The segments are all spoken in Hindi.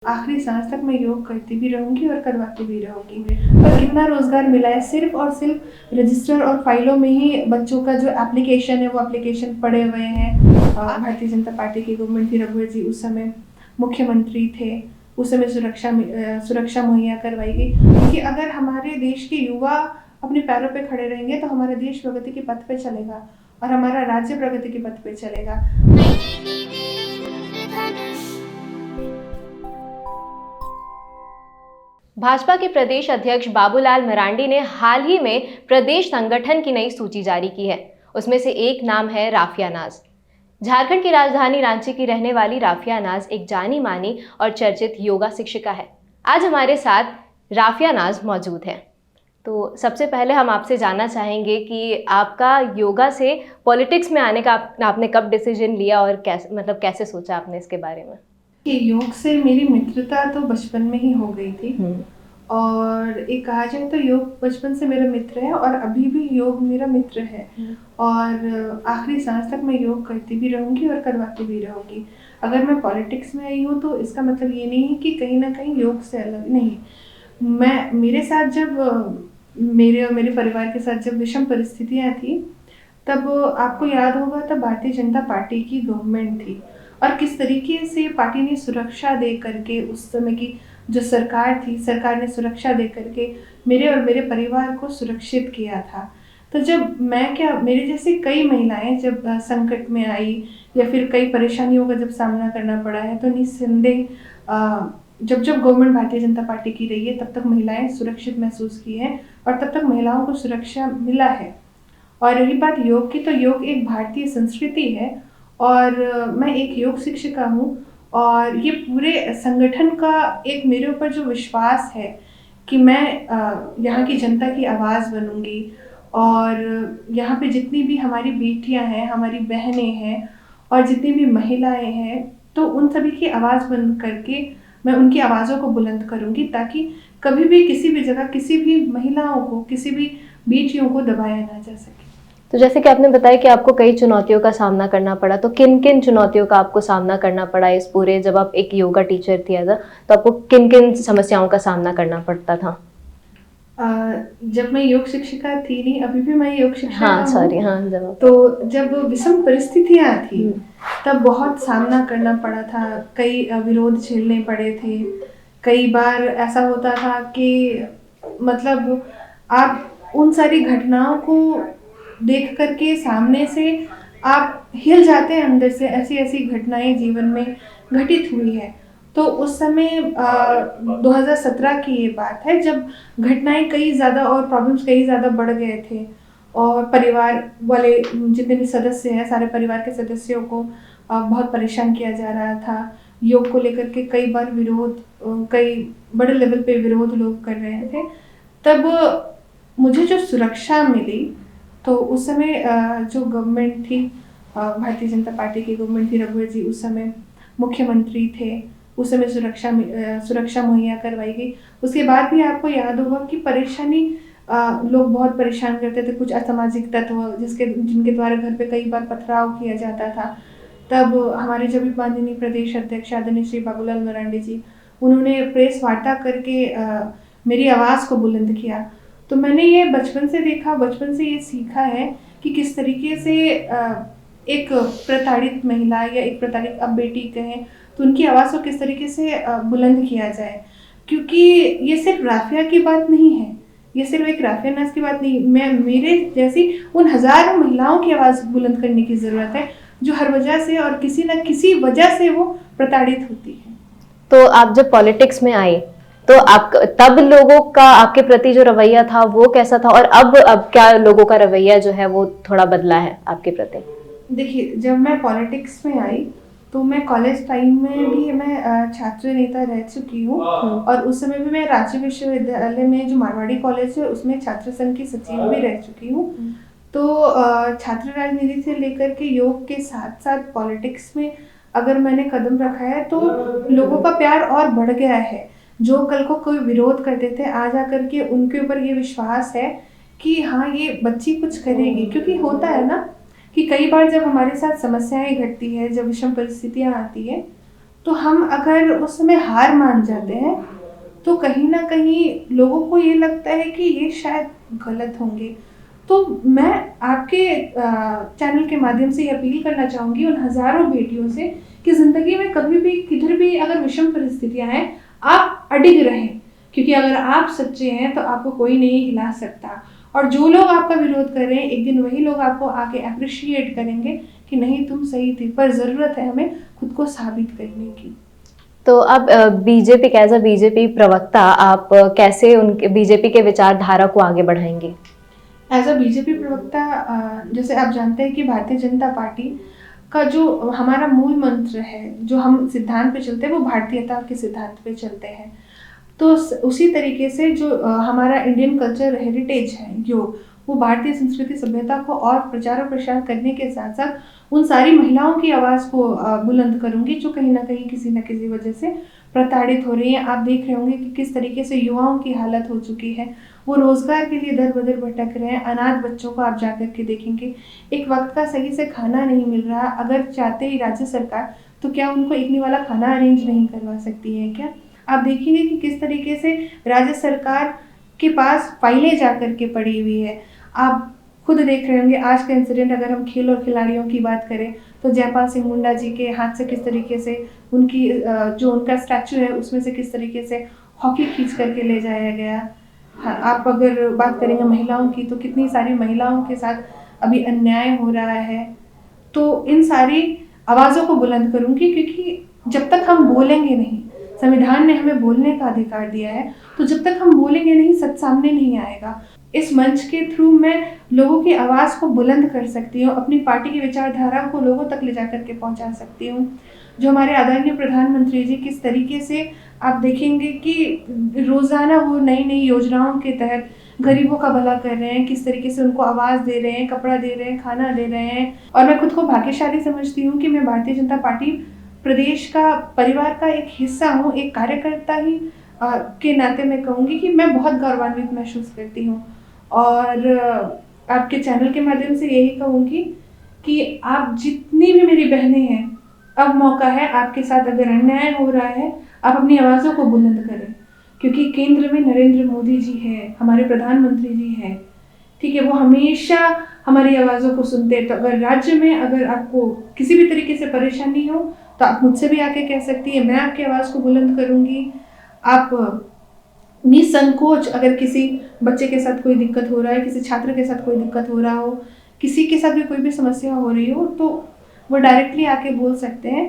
आखिरी सांस तक मैं योग करती भी रहूंगी और करवाती भी रहूंगी। पर कितना रोजगार मिला है, सिर्फ और सिर्फ रजिस्टर और फाइलों में ही बच्चों का जो एप्लीकेशन है वो एप्लीकेशन पड़े हुए हैं। भारतीय जनता पार्टी की गवर्नमेंट थी, रघुवर जी उस समय मुख्यमंत्री थे, उस समय सुरक्षा मुहैया करवाई गई। क्योंकि अगर हमारे देश के युवा अपने पैरों पे खड़े रहेंगे तो हमारा देश प्रगति के पथ पे चलेगा और हमारा राज्य प्रगति के पथ पे चलेगा। भाजपा के प्रदेश अध्यक्ष बाबूलाल मरांडी ने हाल ही में प्रदेश संगठन की नई सूची जारी की है। उसमें से एक नाम है राफिया नाज। झारखंड की राजधानी रांची की रहने वाली राफिया नाज एक जानी मानी और चर्चित योगा शिक्षिका है। आज हमारे साथ राफिया नाज मौजूद है। तो सबसे पहले हम आपसे जानना चाहेंगे कि आपका योगा से पॉलिटिक्स में आने का आपने कब डिसीजन लिया और कैसे सोचा आपने इसके बारे में? कि योग से मेरी मित्रता तो बचपन में ही हो गई थी और एक कहा जाए तो योग बचपन से मेरा मित्र है और अभी भी योग मेरा मित्र है और आखिरी सांस तक मैं योग करती भी रहूंगी और करवाती भी रहूंगी। अगर मैं पॉलिटिक्स में आई हूँ तो इसका मतलब ये नहीं है कि कहीं ना कहीं योग से अलग नहीं। मेरे साथ जब मेरे और मेरे परिवार के साथ जब विषम परिस्थितियाँ थी तब आपको याद होगा तब भारतीय जनता पार्टी की गवर्नमेंट थी और किस तरीके से पार्टी ने सुरक्षा दे करके उस समय की जो सरकार थी, सरकार ने सुरक्षा दे करके मेरे और मेरे परिवार को सुरक्षित किया था। तो जब मेरे जैसे कई महिलाएं जब संकट में आई या फिर कई परेशानियों का जब सामना करना पड़ा है तो निस्संदेह जब गवर्नमेंट भारतीय जनता पार्टी की रही है तब तक महिलाएं सुरक्षित महसूस की है और तब तक महिलाओं को सुरक्षा मिला है। और रही बात योग की, तो योग एक भारतीय संस्कृति है और मैं एक योग शिक्षिका हूँ और ये पूरे संगठन का एक मेरे ऊपर जो विश्वास है कि मैं यहाँ की जनता की आवाज़ बनूंगी और यहाँ पे जितनी भी हमारी बेटियाँ हैं, हमारी बहनें हैं और जितनी भी महिलाएं हैं तो उन सभी की आवाज़ बन करके मैं उनकी आवाज़ों को बुलंद करूंगी ताकि कभी भी किसी भी जगह किसी भी महिलाओं को, किसी भी बेटियों को दबाया ना जा सके। तो जैसे कि आपने बताया कि आपको कई चुनौतियों का सामना करना पड़ा, तो किन किन चुनौतियों का आपको सामना करना पड़ा इस पूरे, जब आप एक योगा टीचर थी तो आपको किन किन समस्याओं का सामना करना पड़ता था? जब मैं योग शिक्षिका थी नहीं, अभी भी मैं योग शिक्षिका हूँ। तो जब विषम परिस्थितियाँ थी तब बहुत सामना करना पड़ा था, कई विरोध झेलने पड़े थे। कई बार ऐसा होता था कि मतलब आप उन सारी घटनाओं को देख करके सामने से आप हिल जाते हैं अंदर से। ऐसी ऐसी घटनाएं जीवन में घटित हुई है। तो उस समय 2017 की ये बात है जब घटनाएं कई ज़्यादा और प्रॉब्लम्स कई ज़्यादा बढ़ गए थे और परिवार वाले जितने भी सदस्य हैं, सारे परिवार के सदस्यों को बहुत परेशान किया जा रहा था। योग को लेकर के कई बार विरोध, कई बड़े लेवल पे विरोध लोग कर रहे थे। तब मुझे जो सुरक्षा मिली तो उस समय जो गवर्नमेंट थी, भारतीय जनता पार्टी की गवर्नमेंट थी, रघुवर जी उस समय मुख्यमंत्री थे, उस समय सुरक्षा मुहैया करवाई गई। उसके बाद भी आपको याद होगा कि परेशानी लोग बहुत परेशान करते थे, कुछ असामाजिक तत्व जिनके द्वारा घर पे कई बार पथराव किया जाता था। तब हमारे जब माननीय प्रदेश अध्यक्ष आदरणीय श्री बाबूलाल मरांडी जी, उन्होंने प्रेस वार्ता करके मेरी आवाज़ को बुलंद किया। तो मैंने ये बचपन से देखा, बचपन से ये सीखा है कि किस तरीके से एक प्रताड़ित महिला या एक प्रताड़ित अब बेटी कहें तो उनकी आवाज़ को किस तरीके से बुलंद किया जाए। क्योंकि ये सिर्फ राफिया की बात नहीं है, ये सिर्फ एक राफिया नाज की बात नहीं, मेरे जैसी उन हज़ारों महिलाओं की आवाज़ बुलंद करने की ज़रूरत है जो हर वजह से और किसी न किसी वजह से वो प्रताड़ित होती है। तो आप जब पॉलिटिक्स में आए तो आप तब लोगों का आपके प्रति जो रवैया था वो कैसा था और अब क्या लोगों का रवैया जो है वो थोड़ा बदला है आपके प्रति? देखिए, जब मैं पॉलिटिक्स में आई तो मैं कॉलेज टाइम में भी मैं छात्र नेता रह चुकी हूँ और उस समय भी मैं रांची विश्वविद्यालय में जो मारवाड़ी कॉलेज है उसमें छात्र संघ की सचिव भी रह चुकी हूँ। तो छात्र राजनीति से लेकर के योग के साथ साथ पॉलिटिक्स में अगर मैंने कदम रखा है तो लोगों का प्यार और बढ़ गया है। जो कल को कोई विरोध करते थे, आज आकर के उनके ऊपर ये विश्वास है कि हाँ ये बच्ची कुछ करेगी। क्योंकि होता है ना कि कई बार जब हमारे साथ समस्याएं घटती है, जब विषम परिस्थितियां आती है तो हम अगर उस समय हार मान जाते हैं तो कहीं ना कहीं लोगों को ये लगता है कि ये शायद गलत होंगे। तो मैं आपके चैनल के माध्यम से ये अपील करना चाहूँगी उन हज़ारों बेटियों से कि ज़िंदगी में कभी भी किधर भी अगर विषम परिस्थितियाँ हैं, आप अडिग रहें, क्योंकि अगर आप सच्चे हैं तो आपको कोई नहीं हिला सकता। और जो लोग आपका विरोध कर रहे हैं, एक दिन वही लोग आपको आके अप्रिशिएट करेंगे कि नहीं तुम सही थी, पर ज़रूरत है हमें खुद को साबित करने की। तो अब बीजेपी एज अ बीजेपी प्रवक्ता आप कैसे उनके बीजेपी के विचारधारा को आगे बढ़ाएंगे? एज अ बीजेपी प्रवक्ता, जैसे आप जानते हैं कि भारतीय जनता पार्टी का जो हमारा मूल मंत्र है, जो हम सिद्धांत पे चलते हैं, वो भारतीयता के सिद्धांत पे चलते हैं। तो उसी तरीके से जो हमारा इंडियन कल्चर हेरिटेज है योग, वो भारतीय संस्कृति सभ्यता को और प्रचार और प्रसार करने के साथ साथ उन सारी महिलाओं की आवाज़ को बुलंद करूंगी जो कहीं ना कहीं किसी न किसी वजह से प्रताड़ित हो रही हैं। आप देख रहे होंगे कि किस तरीके से युवाओं की हालत हो चुकी है, वो रोजगार के लिए दर बदर भटक रहे हैं। अनाथ बच्चों को आप जाकर के देखेंगे, एक वक्त का सही से खाना नहीं मिल रहा। अगर चाहते ही राज्य सरकार, तो क्या उनको इतनी वाला खाना अरेंज नहीं करवा सकती है क्या? आप देखेंगे कि किस तरीके से राज्य सरकार के पास फाइलें जा करके पड़ी हुई है। आप खुद देख रहे होंगे आज का इंसिडेंट, अगर हम खेल और खिलाड़ियों की बात करें तो जयपाल सिंह मुंडा जी के हाथ से किस तरीके से उनकी जो उनका स्टैचू है उसमें से किस तरीके से हॉकी खींच करके ले जाया गया। हाँ, आप अगर बात करेंगे महिलाओं की तो कितनी सारी महिलाओं के साथ अभी अन्याय हो रहा है। तो इन सारी आवाज़ों को बुलंद करूंगी, क्योंकि जब तक हम बोलेंगे नहीं, संविधान ने हमें बोलने का अधिकार दिया है, तो जब तक हम बोलेंगे नहीं सच सामने नहीं आएगा। इस मंच के थ्रू मैं लोगों की आवाज़ को बुलंद कर सकती हूँ, अपनी पार्टी की विचारधारा को लोगों तक ले जाकर के पहुँचा सकती हूँ। जो हमारे आदरणीय प्रधानमंत्री जी किस तरीके से आप देखेंगे कि रोज़ाना वो नई नई योजनाओं के तहत गरीबों का भला कर रहे हैं, किस तरीके से उनको आवाज़ दे रहे हैं, कपड़ा दे रहे हैं, खाना दे रहे हैं। और मैं खुद को भाग्यशाली समझती हूँ कि मैं भारतीय जनता पार्टी प्रदेश का परिवार का एक हिस्सा हूँ, एक कार्यकर्ता ही के नाते मैं कहूँगी कि मैं बहुत गौरवान्वित महसूस करती हूँ। और आपके चैनल के माध्यम से यही कहूँगी कि आप जितनी भी मेरी बहनें हैं, अब मौका है आपके साथ अगर अन्याय हो रहा है, आप अपनी आवाज़ों को बुलंद करें, क्योंकि केंद्र में नरेंद्र मोदी जी है, हमारे प्रधानमंत्री जी हैं, ठीक है, वो हमेशा हमारी आवाज़ों को सुनते हैं। तो अगर राज्य में अगर आपको किसी भी तरीके से परेशानी हो तो आप मुझसे भी आके कह सकती है, मैं आपकी आवाज़ को बुलंद करूँगी। आप निसंकोच, अगर किसी बच्चे के साथ कोई दिक्कत हो रहा है, किसी छात्र के साथ कोई दिक्कत हो रहा हो, किसी के साथ भी कोई भी समस्या हो रही हो, तो वो डायरेक्टली आके बोल सकते हैं।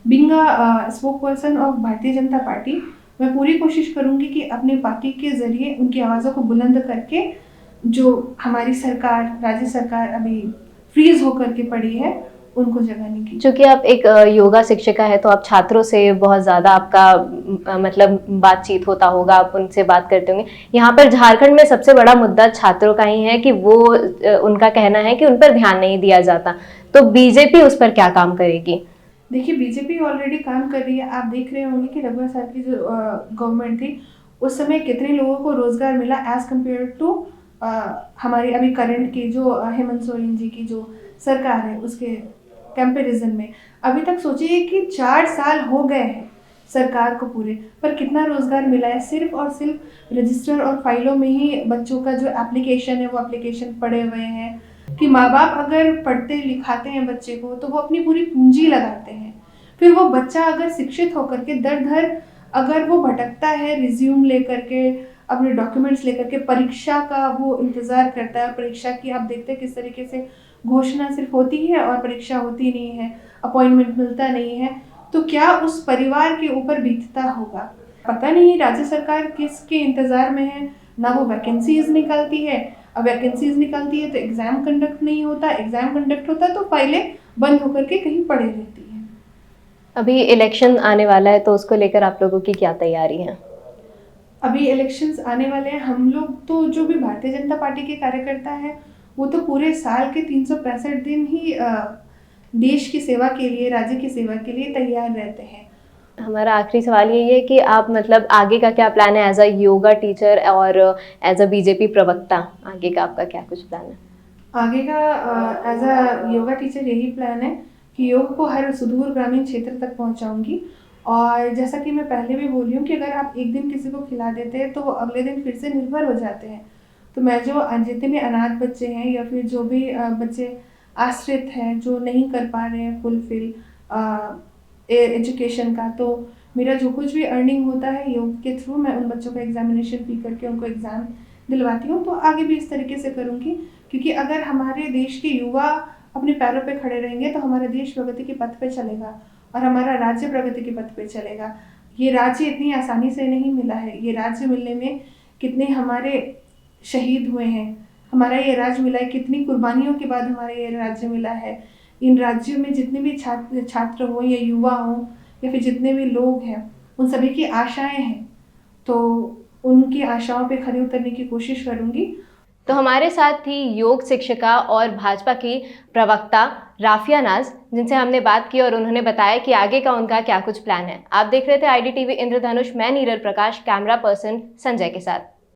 Being a spoke person of Bharatiya Janata party, मैं पूरी कोशिश करूँगी कि अपनी पार्टी के ज़रिए उनकी आवाज़ों को बुलंद करके जो हमारी सरकार, राज्य सरकार अभी फ्रीज होकर के पड़ी है, उनको जगाने की। चूंकि आप एक योगा शिक्षिका है तो आप छात्रों से बहुत ज़्यादा आपका मतलब बातचीत होता होगा, आप उनसे बात करते होंगे। यहाँ पर झारखंड में सबसे बड़ा मुद्दा छात्रों का ही है कि वो उनका कहना है कि उन पर ध्यान नहीं दिया जाता, तो बीजेपी उस पर क्या काम करेगी? देखिए, बीजेपी ऑलरेडी काम कर रही है। आप देख रहे होंगे कि रघुवर साहब की जो गवर्नमेंट थी, उस समय कितने लोगों को रोजगार मिला एज कम्पेयर टू हमारी अभी करंट की जो हेमंत सोरेन जी की जो सरकार है उसके कंपैरिजन में। अभी तक सोचिए कि 4 साल हो गए हैं सरकार को पूरे, पर कितना रोजगार मिला है? सिर्फ और सिर्फ रजिस्टर और फाइलों में ही बच्चों का जो एप्लीकेशन है वो एप्लीकेशन पड़े हुए हैं। कि माँ बाप अगर पढ़ते लिखाते हैं बच्चे को तो वो अपनी पूरी पूंजी लगाते हैं, फिर वो बच्चा अगर शिक्षित होकर के दर दर अगर वो भटकता है, रिज्यूम लेकर के, अपने डॉक्यूमेंट्स लेकर के, परीक्षा का वो इंतज़ार करता है। परीक्षा की आप देखते हैं किस तरीके से घोषणा सिर्फ होती है और परीक्षा होती नहीं है, अपॉइंटमेंट मिलता नहीं है, तो क्या उस परिवार के ऊपर बीतता होगा? पता नहीं राज्य सरकार किसके इंतज़ार में है। ना वो वैकेंसीज निकालती है, अब वैकेंसीज निकालती है तो एग्ज़ाम कंडक्ट नहीं होता, एग्ज़ाम कंडक्ट होता तो फाइलें बंद होकर के कहीं पड़े रहती हैं। अभी इलेक्शन आने वाला है तो उसको लेकर आप लोगों की क्या तैयारी है? अभी इलेक्शंस आने वाले हैं। हम लोग तो जो भी भारतीय जनता पार्टी के कार्यकर्ता हैं वो तो पूरे साल के 365 दिन ही देश की सेवा के लिए, राज्य की सेवा के लिए तैयार रहते हैं। हमारा आखिरी सवाल यही है कि आप मतलब आगे का क्या प्लान है एज अ योगा टीचर और एज अ बीजेपी प्रवक्ता? आगे का आपका क्या कुछ प्लान है? आगे का एज अ योगा टीचर यही प्लान है कि योग को हर सुदूर ग्रामीण क्षेत्र तक पहुंचाऊंगी और जैसा कि मैं पहले भी बोली हूँ कि अगर आप एक दिन किसी को खिला देते हैं तो वो अगले दिन फिर से निर्भर हो जाते हैं। तो मैं जो जितने भी अनाथ बच्चे हैं या फिर जो भी बच्चे आश्रित हैं जो नहीं कर पा रहे हैं फुलफिल एजुकेशन का, तो मेरा जो कुछ भी अर्निंग होता है योग के थ्रू मैं उन बच्चों का एग्जामिनेशन फी करके उनको एग्ज़ाम दिलवाती हूँ। तो आगे भी इस तरीके से करूँगी, क्योंकि अगर हमारे देश के युवा अपने पैरों पे खड़े रहेंगे तो हमारा देश प्रगति के पथ पे चलेगा और हमारा राज्य प्रगति के पथ पे चलेगा। ये राज्य इतनी आसानी से नहीं मिला है, ये राज्य मिलने में कितने हमारे शहीद हुए हैं, हमारा ये राज्य मिला है कितनी कुर्बानियों के बाद हमारा ये राज्य मिला है। इन राज्यों में जितने भी छात्र हों या युवा हों या फिर जितने भी लोग हैं, उन सभी की आशाएं हैं, तो उनकी आशाओं पे खरे उतरने की कोशिश करूँगी। तो हमारे साथ थी योग शिक्षिका और भाजपा की प्रवक्ता राफिया नाज, जिनसे हमने बात की और उन्होंने बताया कि आगे का उनका क्या कुछ प्लान है। आप देख रहे थे IDTV इंद्रधनुष, मैं नीरज प्रकाश, कैमरा पर्सन संजय के साथ।